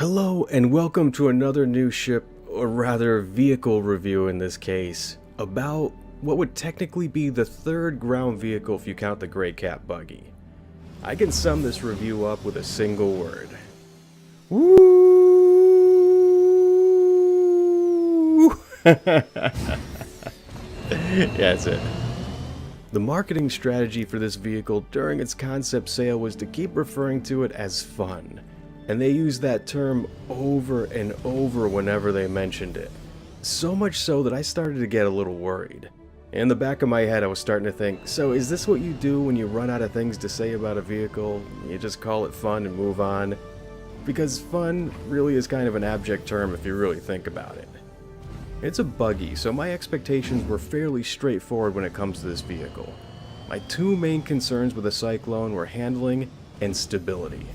Hello and welcome to another new ship, or rather vehicle review in this case, about what would technically be the third ground vehicle if you count the Grey Cat buggy. I can sum this review up with a single word. Woo! Yeah, that's it. The marketing strategy for this vehicle during its concept sale was to keep referring to it as fun. And they used that term over and over whenever they mentioned it. So much so that I started to get a little worried. In the back of my head I was starting to think, so is this what you do when you run out of things to say about a vehicle? You just call it fun and move on? Because fun really is kind of an abject term if you really think about it. It's a buggy, so my expectations were fairly straightforward when it comes to this vehicle. My two main concerns with the Cyclone were handling and stability.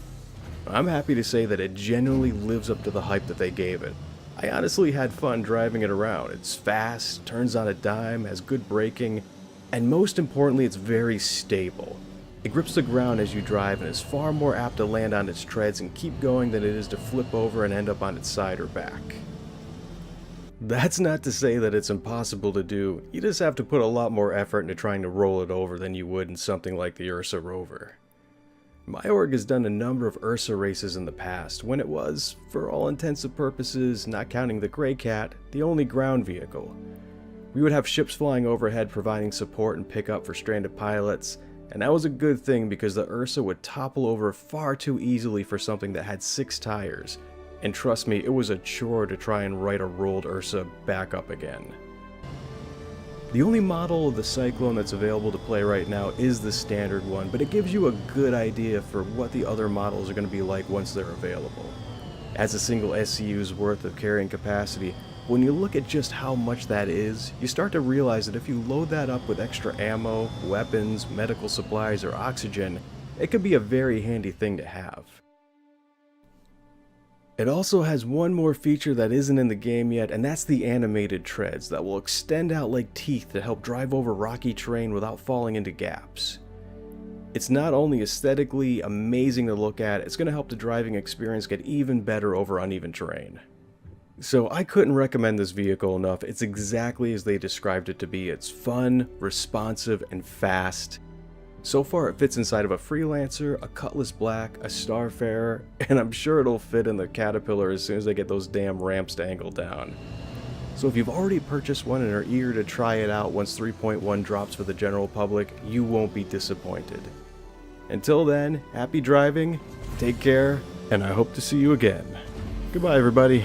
I'm happy to say that it genuinely lives up to the hype that they gave it. I honestly had fun driving it around. It's fast, turns on a dime, has good braking, and most importantly it's very stable. It grips the ground as you drive and is far more apt to land on its treads and keep going than it is to flip over and end up on its side or back. That's not to say that it's impossible to do, you just have to put a lot more effort into trying to roll it over than you would in something like the Ursa Rover. My org has done a number of Ursa races in the past, when it was, for all intents and purposes, not counting the Grey Cat, the only ground vehicle. We would have ships flying overhead providing support and pickup for stranded pilots, and that was a good thing because the Ursa would topple over far too easily for something that had 6 tires, and trust me, it was a chore to try and right a rolled Ursa back up again. The only model of the Cyclone that's available to play right now is the standard one, but it gives you a good idea for what the other models are going to be like once they're available. As a single SCU's worth of carrying capacity, when you look at just how much that is, you start to realize that if you load that up with extra ammo, weapons, medical supplies, or oxygen, it could be a very handy thing to have. It also has one more feature that isn't in the game yet, and that's the animated treads that will extend out like teeth to help drive over rocky terrain without falling into gaps. It's not only aesthetically amazing to look at, it's going to help the driving experience get even better over uneven terrain. So I couldn't recommend this vehicle enough. It's exactly as they described it to be. It's fun, responsive, and fast. So far it fits inside of a Freelancer, a Cutlass Black, a Starfarer, and I'm sure it'll fit in the Caterpillar as soon as they get those damn ramps to angle down. So if you've already purchased one and are eager to try it out once 3.1 drops for the general public, you won't be disappointed. Until then, happy driving, take care, and I hope to see you again. Goodbye everybody.